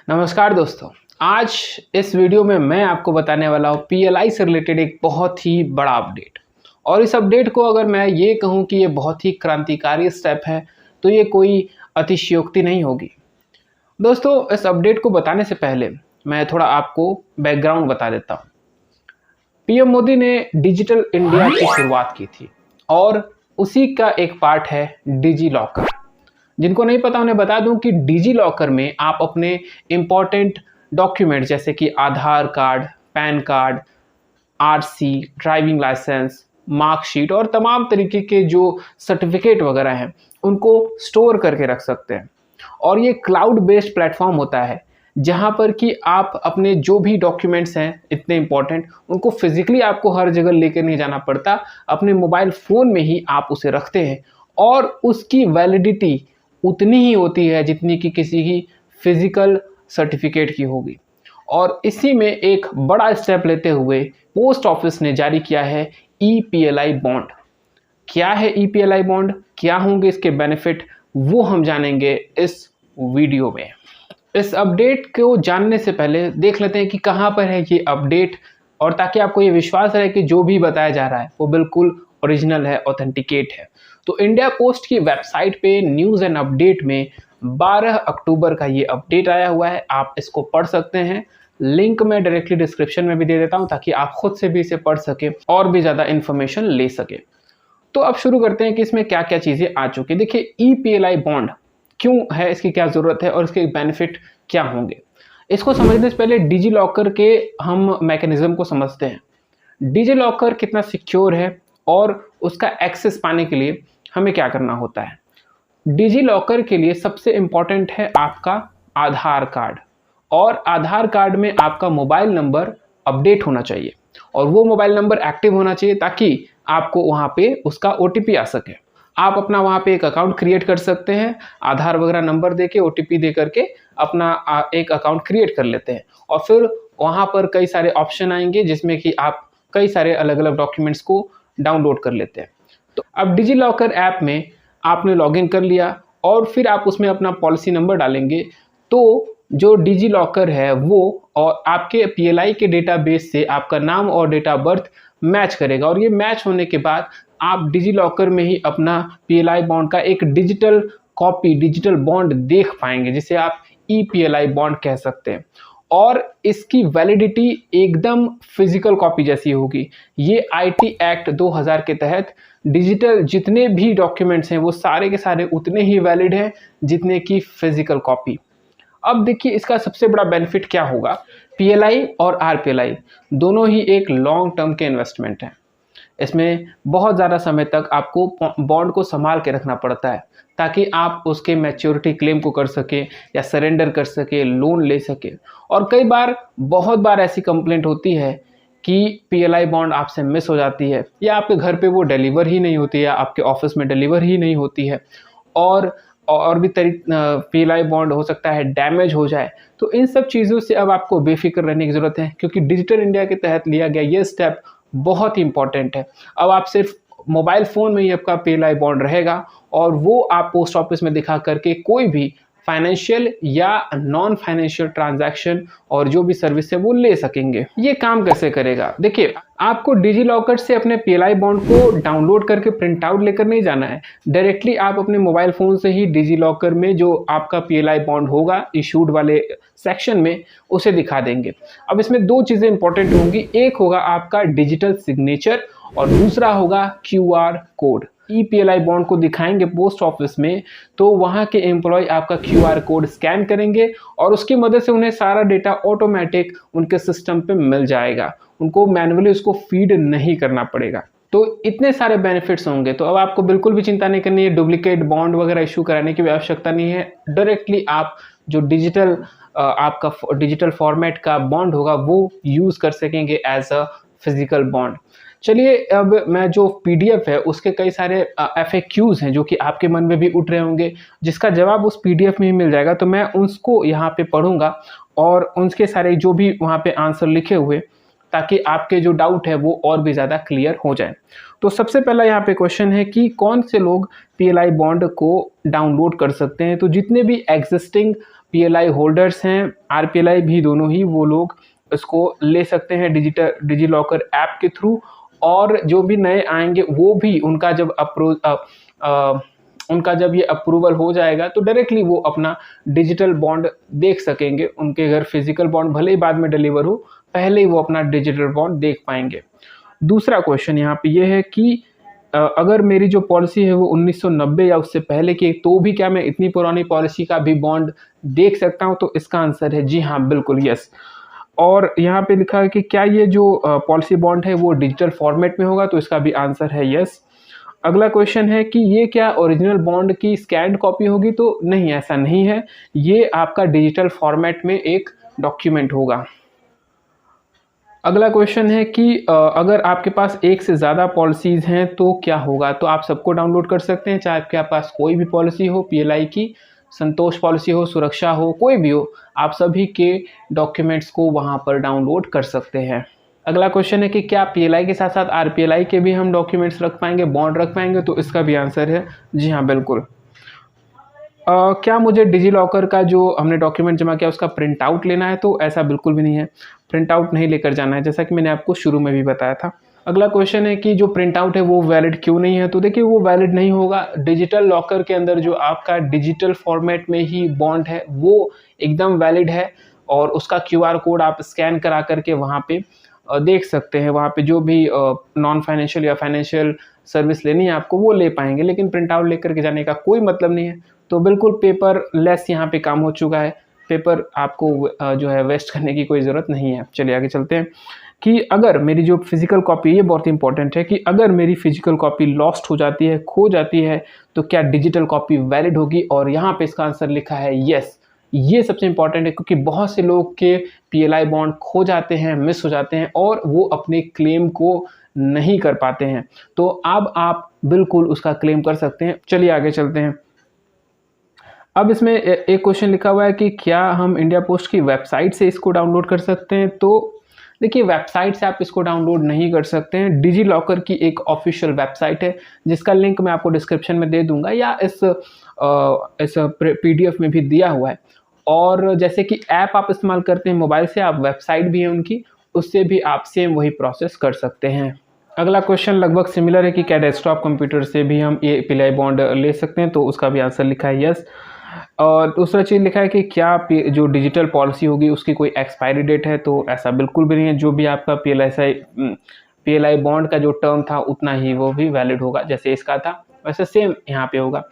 नमस्कार दोस्तों। आज इस वीडियो में मैं आपको बताने वाला हूँ पीएलआई से रिलेटेड एक बहुत ही बड़ा अपडेट। और इस अपडेट को अगर मैं ये कहूँ कि ये बहुत ही क्रांतिकारी स्टेप है तो ये कोई अतिशयोक्ति नहीं होगी। दोस्तों, इस अपडेट को बताने से पहले मैं थोड़ा आपको बैकग्राउंड बता देता हूँ। पीएम मोदी ने डिजिटल इंडिया की शुरुआत की थी और उसी का एक पार्ट है डिजी लॉकर। जिनको नहीं पता उन्हें बता दूं कि डिजी लॉकर में आप अपने इम्पॉर्टेंट डॉक्यूमेंट जैसे कि Aadhaar card, PAN card, RC, driving licence, marksheet और तमाम तरीके के जो सर्टिफिकेट वगैरह हैं उनको स्टोर करके रख सकते हैं। और ये क्लाउड बेस्ड प्लेटफॉर्म होता है जहाँ पर कि आप अपने जो भी डॉक्यूमेंट्स हैं इतने इम्पॉर्टेंट उनको फिजिकली आपको हर जगह लेकर नहीं जाना पड़ता, अपने मोबाइल फ़ोन में ही आप उसे रखते हैं और उसकी वैलिडिटी उतनी ही होती है जितनी कि किसी की फिजिकल सर्टिफिकेट की होगी। और इसी में एक बड़ा स्टेप लेते हुए पोस्ट ऑफिस ने जारी किया है ई-पीएलआई बॉन्ड। क्या है ई-पीएलआई बॉन्ड, क्या होंगे इसके बेनिफिट, वो हम जानेंगे इस वीडियो में। इस अपडेट को जानने से पहले देख लेते हैं कि कहाँ पर है ये अपडेट, और ताकि आपको ये विश्वास रहे कि जो भी बताया जा रहा है वो बिल्कुल ओरिजिनल है, ऑथेंटिकेट है। तो इंडिया पोस्ट की वेबसाइट पे न्यूज़ एंड अपडेट में 12 अक्टूबर का ये अपडेट आया हुआ है। आप इसको पढ़ सकते हैं। लिंक मैं डायरेक्टली डिस्क्रिप्शन में भी दे देता हूँ ताकि आप खुद से भी इसे पढ़ सकें और भी ज़्यादा इन्फॉर्मेशन ले सकें। तो अब शुरू करते हैं कि इसमें क्या क्या चीज़ें आ चुकी हैं। देखिए, ई-पीएलआई बॉन्ड क्यों है, इसकी क्या ज़रूरत है और इसके बेनिफिट क्या होंगे। इसको समझने से पहले डिजी लॉकर के हम मैकेनिज्म को समझते हैं। डिजी लॉकर कितना सिक्योर है और उसका एक्सेस पाने के लिए हमें क्या करना होता है। डिजी लॉकर के लिए सबसे इम्पॉर्टेंट है आपका आधार कार्ड, और आधार कार्ड में आपका मोबाइल नंबर अपडेट होना चाहिए और वो मोबाइल नंबर एक्टिव होना चाहिए ताकि आपको वहाँ पे उसका ओटीपी आ सके। आप अपना वहाँ पे एक अकाउंट क्रिएट कर सकते हैं, आधार वगैरह नंबर देके ओटीपी दे करके अपना एक अकाउंट क्रिएट कर लेते हैं और फिर वहाँ पर कई सारे ऑप्शन आएंगे जिसमें कि आप कई सारे अलग अलग डॉक्यूमेंट्स को डाउनलोड कर लेते हैं। तो अब डिजी लॉकर ऐप में आपने लॉगिन कर लिया और फिर आप उसमें अपना पॉलिसी नंबर डालेंगे तो जो डिजी लॉकर है वो और आपके पीएलआई के डेटाबेस से आपका नाम और डेट ऑफ बर्थ मैच करेगा, और ये मैच होने के बाद आप डिजी लॉकर में ही अपना पीएलआई बॉन्ड का एक डिजिटल कॉपी, डिजिटल बॉन्ड देख पाएंगे, जिसे आप ई-पीएलआई बॉन्ड कह सकते हैं। और इसकी वैलिडिटी एकदम फिजिकल कॉपी जैसी होगी। ये आईटी एक्ट 2000 के तहत डिजिटल जितने भी डॉक्यूमेंट्स हैं वो सारे के सारे उतने ही वैलिड हैं जितने की फिजिकल कॉपी। अब देखिए, इसका सबसे बड़ा बेनिफिट क्या होगा। पीएलआई और आरपीएलआई दोनों ही एक लॉन्ग टर्म के इन्वेस्टमेंट हैं। इसमें बहुत ज़्यादा समय तक आपको बॉन्ड को संभाल के रखना पड़ता है ताकि आप उसके मैच्योरिटी क्लेम को कर सकें या सरेंडर कर सकें, लोन ले सकें। और कई बार, बहुत बार ऐसी कंप्लेंट होती है कि पीएलआई बॉन्ड आपसे मिस हो जाती है या आपके घर पे वो डिलीवर ही नहीं होती है, आपके ऑफिस में डिलीवर ही नहीं होती है, और भी पीएलआई बॉन्ड हो सकता है डैमेज हो जाए। तो इन सब चीज़ों से अब आपको बेफिक्र रहने की ज़रूरत है क्योंकि डिजिटल इंडिया के तहत लिया गया ये स्टेप बहुत ही इंपॉर्टेंट है। अब आप सिर्फ मोबाइल फ़ोन में ही आपका पीएलआई बॉन्ड रहेगा और वो आप पोस्ट ऑफिस में दिखा करके कोई भी फाइनेंशियल या नॉन फाइनेंशियल ट्रांजैक्शन और जो भी सर्विस है वो ले सकेंगे। ये काम कैसे करेगा, देखिए, आपको डिजी लॉकर से अपने पीएलआई बॉन्ड को डाउनलोड करके प्रिंट आउट लेकर नहीं जाना है। डायरेक्टली आप अपने मोबाइल फ़ोन से ही डिजी लॉकर में जो आपका पीएलआई बॉन्ड होगा इशूड वाले सेक्शन में उसे दिखा देंगे। अब इसमें दो चीज़ें इंपॉर्टेंट होंगी, एक होगा आपका डिजिटल सिग्नेचर और दूसरा होगा क्यूआर कोड। ई-पीएलआई बॉन्ड को दिखाएंगे पोस्ट ऑफिस में तो वहाँ के एम्प्लॉय आपका क्यूआर कोड स्कैन करेंगे और उसकी मदद से उन्हें सारा डेटा ऑटोमेटिक उनके सिस्टम पे मिल जाएगा, उनको मैन्युअली उसको फीड नहीं करना पड़ेगा। तो इतने सारे बेनिफिट्स होंगे, तो अब आपको बिल्कुल भी चिंता नहीं करनी है, डुप्लीकेट बॉन्ड वगैरह इशू कराने की भी आवश्यकता नहीं है। डायरेक्टली आप जो आपका डिजिटल फॉर्मेट का बॉन्ड होगा वो यूज़ कर सकेंगे एज अ फिजिकल बॉन्ड। चलिए, अब मैं जो पीडीएफ है उसके कई सारे एफएक्यूज हैं जो कि आपके मन में भी उठ रहे होंगे, जिसका जवाब उस पीडीएफ में ही मिल जाएगा। तो मैं उसको यहाँ पे पढ़ूंगा और उनके सारे जो भी वहाँ पे आंसर लिखे हुए, ताकि आपके जो डाउट है वो और भी ज़्यादा क्लियर हो जाए। तो सबसे पहला यहाँ पे क्वेश्चन है कि कौन से लोग पीएलआई बॉन्ड को डाउनलोड कर सकते हैं। तो जितने भी एग्जिस्टिंग PLI होल्डर्स हैं, RPLI भी, दोनों ही वो लोग इसको ले सकते हैं डिजी लॉकर ऐप के थ्रू। और जो भी नए आएंगे वो भी उनका जब ये अप्रूवल हो जाएगा तो डायरेक्टली वो अपना डिजिटल बॉन्ड देख सकेंगे। उनके घर फिजिकल बॉन्ड भले ही बाद में डिलीवर हो, पहले ही वो अपना डिजिटल बॉन्ड देख पाएंगे। दूसरा क्वेश्चन यहाँ पे ये है कि अगर मेरी जो पॉलिसी है वो 1990 या उससे पहले की, तो भी क्या मैं इतनी पुरानी पॉलिसी का भी बॉन्ड देख सकता हूँ? तो इसका आंसर है जी हाँ, बिल्कुल यस। और यहाँ पे लिखा है कि क्या ये जो पॉलिसी बॉन्ड है वो डिजिटल फॉर्मेट में होगा? तो इसका भी आंसर है यस। अगला क्वेश्चन है कि ये क्या ओरिजिनल बॉन्ड की स्कैन्ड कॉपी होगी? तो नहीं, ऐसा नहीं है, ये आपका डिजिटल फॉर्मेट में एक डॉक्यूमेंट होगा। अगला क्वेश्चन है कि अगर आपके पास एक से ज़्यादा पॉलिसीज़ हैं तो क्या होगा? तो आप सबको डाउनलोड कर सकते हैं, चाहे आपके पास कोई भी पॉलिसी हो, PLI की, संतोष पॉलिसी हो, सुरक्षा हो, कोई भी हो, आप सभी के डॉक्यूमेंट्स को वहाँ पर डाउनलोड कर सकते हैं। अगला क्वेश्चन है कि क्या PLI के साथ साथ RPLI के भी हम डॉक्यूमेंट्स रख पाएंगे, बॉन्ड रख पाएंगे? तो इसका भी आंसर है जी हाँ, बिल्कुल। क्या मुझे डिजी लॉकर का जो हमने डॉक्यूमेंट जमा किया उसका प्रिंट आउट लेना है? तो ऐसा बिल्कुल भी नहीं है, प्रिंट आउट नहीं लेकर जाना है, जैसा कि मैंने आपको शुरू में भी बताया था। अगला क्वेश्चन है कि जो प्रिंट आउट है वो वैलिड क्यों नहीं है? तो देखिए, वो वैलिड नहीं होगा। डिजिटल लॉकर के अंदर जो आपका डिजिटल फॉर्मेट में ही बॉन्ड है वो एकदम वैलिड है, और उसका QR कोड आप स्कैन करा करके वहाँ पे देख सकते हैं। वहाँ पे जो भी नॉन फाइनेंशियल या फाइनेंशियल सर्विस लेनी है आपको, वो ले पाएंगे, लेकिन प्रिंट आउट लेकर के जाने का कोई मतलब नहीं है। तो बिल्कुल पेपर लेस यहाँ पे काम हो चुका है, पेपर आपको जो है वेस्ट करने की कोई ज़रूरत नहीं है। चलिए आगे चलते हैं कि अगर मेरी जो फिजिकल कॉपी, ये बहुत इंपॉर्टेंट है, कि अगर मेरी फिजिकल कॉपी लॉस्ट हो जाती है, खो जाती है, तो क्या डिजिटल कॉपी वैलिड होगी? और यहाँ पे इसका आंसर लिखा है यस। ये सबसे इंपॉर्टेंट है, क्योंकि बहुत से लोग के PLI बॉन्ड खो जाते हैं, मिस हो जाते हैं, और वो अपने क्लेम को नहीं कर पाते हैं। तो अब आप बिल्कुल उसका क्लेम कर सकते हैं। चलिए आगे चलते हैं। अब इसमें एक क्वेश्चन लिखा हुआ है कि क्या हम इंडिया पोस्ट की वेबसाइट से इसको डाउनलोड कर सकते हैं? तो देखिए, वेबसाइट से आप इसको डाउनलोड नहीं कर सकते हैं। डिजी लॉकर की एक ऑफिशियल वेबसाइट है, जिसका लिंक मैं आपको डिस्क्रिप्शन में दे दूंगा, या इस PDF में भी दिया हुआ है। और जैसे कि ऐप आप इस्तेमाल करते हैं मोबाइल से, आप वेबसाइट भी है उनकी, उससे भी आप सेम वही प्रोसेस कर सकते हैं। अगला क्वेश्चन लगभग सिमिलर है कि क्या डेस्कटॉप कंप्यूटर से भी हम ये PLI बॉन्ड ले सकते हैं? तो उसका भी आंसर लिखा है यस। और दूसरा चीज़ लिखा है कि क्या जो डिजिटल पॉलिसी होगी उसकी कोई एक्सपायरी डेट है? तो ऐसा बिल्कुल भी नहीं है। जो भी आपका PLI बॉन्ड का जो टर्म था उतना ही वो भी वैलिड होगा, जैसे इसका था वैसे सेम यहाँ पे होगा।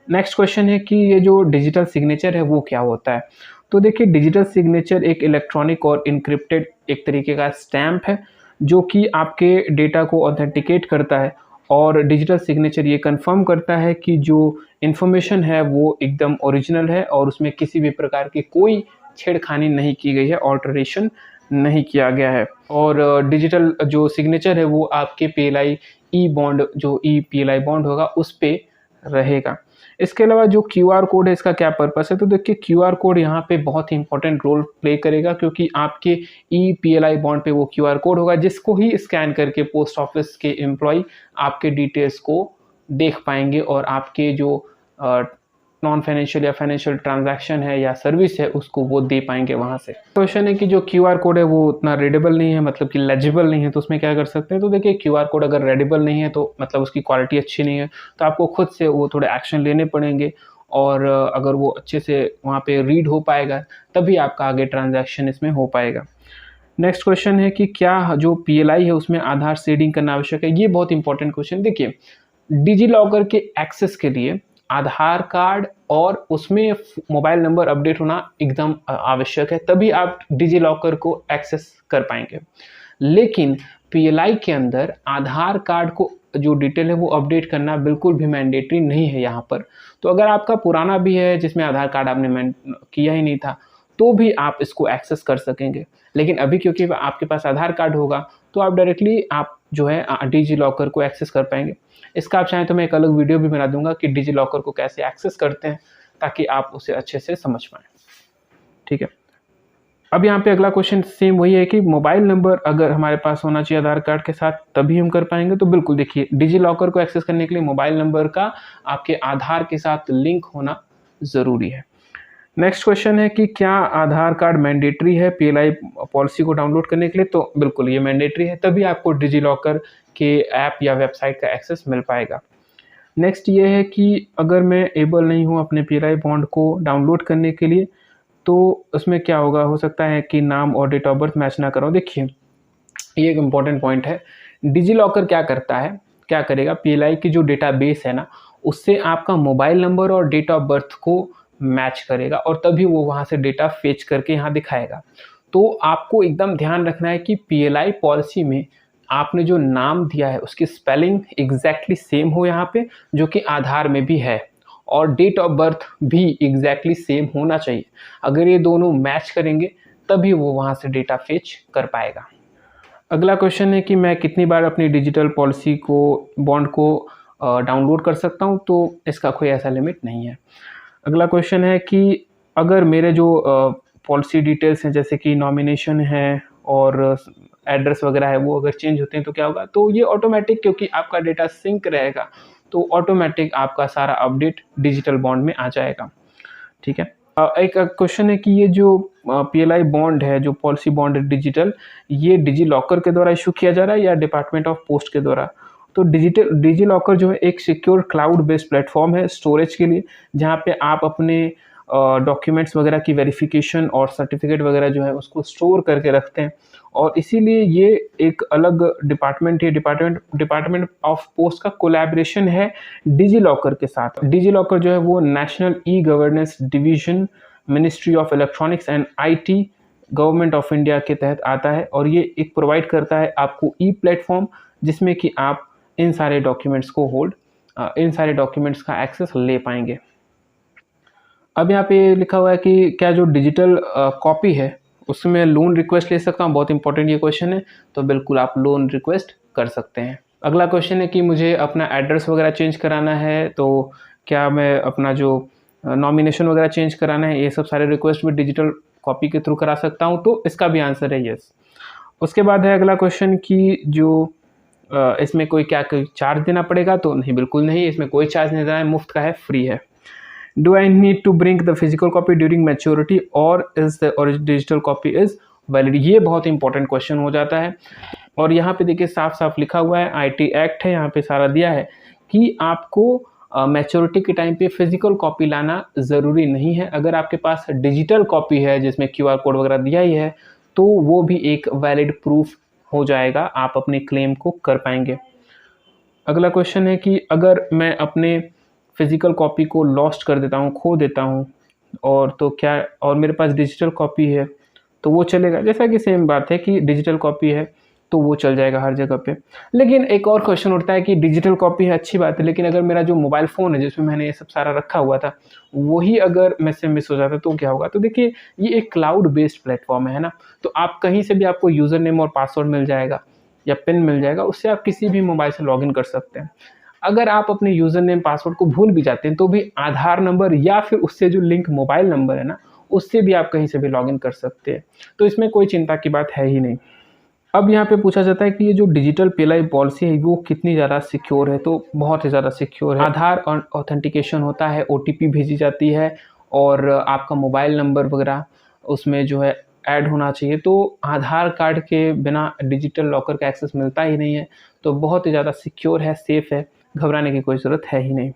नेक्स्ट क्वेश्चन है कि ये जो डिजिटल सिग्नेचर है वो क्या होता है? तो देखिए, डिजिटल सिग्नेचर एक इलेक्ट्रॉनिक और इनक्रिप्टेड एक तरीके का स्टैम्प है, जो कि आपके डेटा को ऑथेंटिकेट करता है। और डिजिटल सिग्नेचर ये कंफर्म करता है कि जो इन्फॉर्मेशन है वो एकदम ओरिजिनल है, और उसमें किसी भी प्रकार की कोई छेड़खानी नहीं की गई है, ऑल्टरेशन नहीं किया गया है। और डिजिटल जो सिग्नेचर है वो आपके PLI बॉन्ड, जो PLI बॉन्ड होगा, उस पे रहेगा। इसके अलावा जो QR कोड है, इसका क्या पर्पस है? तो देखिए, QR कोड यहाँ पे बहुत ही इंपॉर्टेंट रोल प्ले करेगा, क्योंकि आपके PLI बॉन्ड पे वो QR कोड होगा, जिसको ही स्कैन करके पोस्ट ऑफिस के एम्प्लॉय आपके डिटेल्स को देख पाएंगे, और आपके जो नॉन फाइनेंशियल या फाइनेंशियल ट्रांजैक्शन है या सर्विस है उसको वो दे पाएंगे वहाँ से। क्वेश्चन है कि जो QR कोड है वो उतना रीडेबल नहीं है, मतलब कि लेजिबल नहीं है, तो उसमें क्या कर सकते हैं? तो देखिए, QR कोड अगर रीडेबल नहीं है तो मतलब उसकी क्वालिटी अच्छी नहीं है, तो आपको खुद से वो थोड़े एक्शन लेने पड़ेंगे, और अगर वो अच्छे से वहाँ पे रीड हो पाएगा तभी आपका आगे ट्रांजैक्शन इसमें हो पाएगा। नेक्स्ट क्वेश्चन है कि क्या जो PLI है उसमें आधार सीडिंग करना आवश्यक है? ये बहुत इंपॉर्टेंट क्वेश्चन। देखिए, डिजी लॉकर के एक्सेस के लिए आधार कार्ड और उसमें मोबाइल नंबर अपडेट होना एकदम आवश्यक है, तभी आप डिजी लॉकर को एक्सेस कर पाएंगे। लेकिन PLI के अंदर आधार कार्ड को जो डिटेल है वो अपडेट करना बिल्कुल भी मैंडेटरी नहीं है यहाँ पर। तो अगर आपका पुराना भी है जिसमें आधार कार्ड आपने किया ही नहीं था, तो भी आप इसको एक्सेस कर सकेंगे। लेकिन अभी क्योंकि आपके पास आधार कार्ड होगा, तो आप डायरेक्टली आप जो है डिजी लॉकर को एक्सेस कर पाएंगे। इसका आप चाहें तो मैं एक अलग वीडियो भी बना दूंगा कि डिजी लॉकर को कैसे एक्सेस करते हैं, ताकि आप उसे अच्छे से समझ पाएँ। ठीक है, अब यहाँ पे अगला क्वेश्चन सेम वही है कि मोबाइल नंबर अगर हमारे पास होना चाहिए आधार कार्ड के साथ तभी हम कर पाएंगे। तो बिल्कुल देखिए, डिजी लॉकर को एक्सेस करने के लिए मोबाइल नंबर का आपके आधार के साथ लिंक होना ज़रूरी है। नेक्स्ट क्वेश्चन है कि क्या आधार कार्ड मैंडेटरी है पीएलआई पॉलिसी को डाउनलोड करने के लिए? तो बिल्कुल ये मैंडेटरी है, तभी आपको डिजी लॉकर के ऐप या वेबसाइट का एक्सेस मिल पाएगा। नेक्स्ट ये है कि अगर मैं एबल नहीं हूँ अपने पीएलआई बॉन्ड को डाउनलोड करने के लिए, तो उसमें क्या होगा, हो सकता है कि नाम और डेट ऑफ बर्थ मैच ना करो। देखिए ये एक इम्पॉर्टेंट पॉइंट है। डिजी लॉकर क्या करता है, क्या करेगा, पीएलआई की जो डेटाबेस है ना, उससे आपका मोबाइल नंबर और डेट ऑफ बर्थ को मैच करेगा और तभी वो वहाँ से डेटा फेच करके यहाँ दिखाएगा। तो आपको एकदम ध्यान रखना है कि पीएलआई पॉलिसी में आपने जो नाम दिया है उसकी स्पेलिंग एग्जैक्टली सेम हो यहाँ पे, जो कि आधार में भी है, और डेट ऑफ बर्थ भी एग्जैक्टली सेम होना चाहिए। अगर ये दोनों मैच करेंगे तभी वो वहाँ से डेटा फेच कर पाएगा। अगला क्वेश्चन है कि मैं कितनी बार अपनी डिजिटल पॉलिसी को, बॉन्ड को डाउनलोड कर सकता हूँ? तो इसका कोई ऐसा लिमिट नहीं है। अगला क्वेश्चन है कि अगर मेरे जो पॉलिसी डिटेल्स हैं, जैसे कि नॉमिनेशन है और एड्रेस वगैरह है, वो अगर चेंज होते हैं तो क्या होगा? तो ये ऑटोमेटिक, क्योंकि आपका डेटा सिंक रहेगा तो ऑटोमेटिक आपका सारा अपडेट डिजिटल बॉन्ड में आ जाएगा। ठीक है। एक क्वेश्चन है कि ये जो पीएलआई बॉन्ड है, जो पॉलिसी बॉन्ड है डिजिटल, ये डिजी लॉकर के द्वारा इशू किया जा रहा है या डिपार्टमेंट ऑफ पोस्ट के द्वारा? तो डिजी लॉकर जो है एक सिक्योर क्लाउड बेस्ड प्लेटफॉर्म है स्टोरेज के लिए, जहाँ पे आप अपने डॉक्यूमेंट्स वगैरह की वेरिफिकेशन और सर्टिफिकेट वगैरह जो है उसको स्टोर करके रखते हैं, और इसीलिए ये एक अलग डिपार्टमेंट है। डिपार्टमेंट ऑफ पोस्ट का कोलैबोरेशन है डिजी लॉकर के साथ। डिजी लॉकर जो है वो national e governance division, ministry of electronics and IT, government of India के तहत आता है, और ये एक प्रोवाइड करता है आपको ई प्लेटफॉर्म, जिसमें कि आप इन सारे डॉक्यूमेंट्स को इन सारे डॉक्यूमेंट्स का एक्सेस ले पाएंगे। अब यहाँ पे लिखा हुआ है कि क्या जो डिजिटल कॉपी है उसमें लोन रिक्वेस्ट ले सकता हूँ? बहुत इंपॉर्टेंट ये क्वेश्चन है, तो बिल्कुल आप लोन रिक्वेस्ट कर सकते हैं। अगला क्वेश्चन है कि मुझे अपना एड्रेस वगैरह चेंज कराना है, तो क्या मैं अपना जो नॉमिनेशन वगैरह चेंज कराना है, ये सब सारे रिक्वेस्ट भी डिजिटल कॉपी के थ्रू करा सकता हूँ? तो इसका भी आंसर है यस। उसके बाद है अगला क्वेश्चन कि जो इसमें कोई चार्ज देना पड़ेगा? तो नहीं, बिल्कुल नहीं, इसमें कोई चार्ज नहीं देना है, मुफ्त का है, फ्री है। Do I need to bring the physical copy during maturity or is the digital copy is valid? ये बहुत इंपॉर्टेंट क्वेश्चन हो जाता है, और यहाँ पे देखिए साफ साफ लिखा हुआ है, आईटी एक्ट है, यहाँ पे सारा दिया है कि आपको मैच्योरिटी के टाइम पे फिजिकल कॉपी लाना ज़रूरी नहीं है। अगर आपके पास डिजिटल कॉपी है जिसमें QR कोड वगैरह दिया ही है, तो वो भी एक वैलिड प्रूफ हो जाएगा, आप अपने क्लेम को कर पाएंगे। अगला क्वेश्चन है कि अगर मैं अपने फिजिकल कॉपी को लॉस्ट कर देता हूँ, खो देता हूँ, और तो क्या, और मेरे पास डिजिटल कॉपी है तो वो चलेगा? जैसा कि सेम बात है कि डिजिटल कॉपी है तो वो चल जाएगा हर जगह पे। लेकिन एक और क्वेश्चन उठता है कि डिजिटल कॉपी है, अच्छी बात है, लेकिन अगर मेरा जो मोबाइल फ़ोन है जिसमें मैंने ये सब सारा रखा हुआ था, वही अगर मुझसे मिस हो जाता तो क्या होगा? तो देखिए ये एक क्लाउड बेस्ड प्लेटफॉर्म है ना, तो आप कहीं से भी, आपको यूज़र नेम और पासवर्ड मिल जाएगा या पिन मिल जाएगा, उससे आप किसी भी मोबाइल से लॉगिन कर सकते हैं। अगर आप अपने यूज़र नेम पासवर्ड को भूल भी जाते हैं तो भी आधार नंबर या फिर उससे जो लिंक मोबाइल नंबर है ना, उससे भी आप कहीं से भी लॉगिन कर सकते हैं, तो इसमें कोई चिंता की बात है ही नहीं। अब यहाँ पे पूछा जाता है कि ये जो डिजिटल पीएलआई पॉलिसी है वो कितनी ज़्यादा सिक्योर है? तो बहुत ही ज़्यादा सिक्योर है। आधार और ऑथेंटिकेशन होता है, OTP भेजी जाती है, और आपका मोबाइल नंबर वगैरह उसमें जो है ऐड होना चाहिए। तो आधार कार्ड के बिना डिजिटल लॉकर का एक्सेस मिलता ही नहीं है, तो बहुत ही ज़्यादा सिक्योर है, सेफ़ है, घबराने की कोई ज़रूरत है ही नहीं।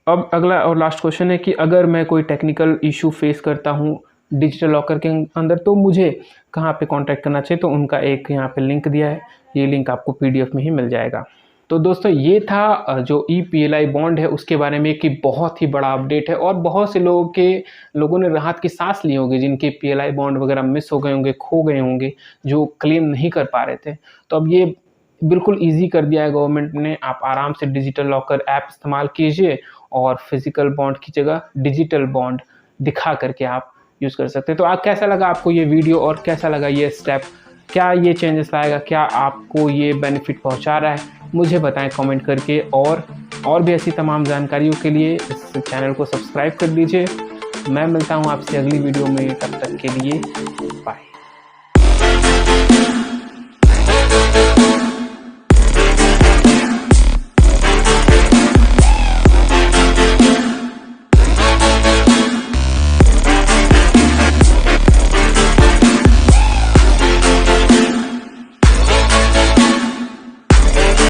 अब अगला और लास्ट क्वेश्चन है कि अगर मैं कोई टेक्निकल इशू फेस करता हूँ डिजिटल लॉकर के अंदर, तो मुझे कहाँ पे कांटेक्ट करना चाहिए? तो उनका एक यहाँ पे लिंक दिया है, ये लिंक आपको PDF में ही मिल जाएगा। तो दोस्तों ये था जो PLI बॉन्ड है उसके बारे में, कि बहुत ही बड़ा अपडेट है, और बहुत से लोगों ने राहत की सांस ली होगी जिनके PLI बॉन्ड वगैरह मिस हो गए होंगे, खो गए होंगे, जो क्लेम नहीं कर पा रहे थे। तो अब ये बिल्कुल ईजी कर दिया है गवर्नमेंट ने, आप आराम से डिजिटल लॉकर ऐप इस्तेमाल कीजिए और फिजिकल बॉन्ड की जगह डिजिटल बॉन्ड दिखा करके आप यूज़ कर सकते हैं। तो आप, कैसा लगा आपको ये वीडियो और कैसा लगा ये स्टेप? क्या ये चेंजेस लाएगा? क्या आपको ये बेनिफिट पहुंचा रहा है? मुझे बताएं कमेंट करके, और भी ऐसी तमाम जानकारियों के लिए इस चैनल को सब्सक्राइब कर लीजिए। मैं मिलता हूं आपसे अगली वीडियो में, तब तक के लिए बाय।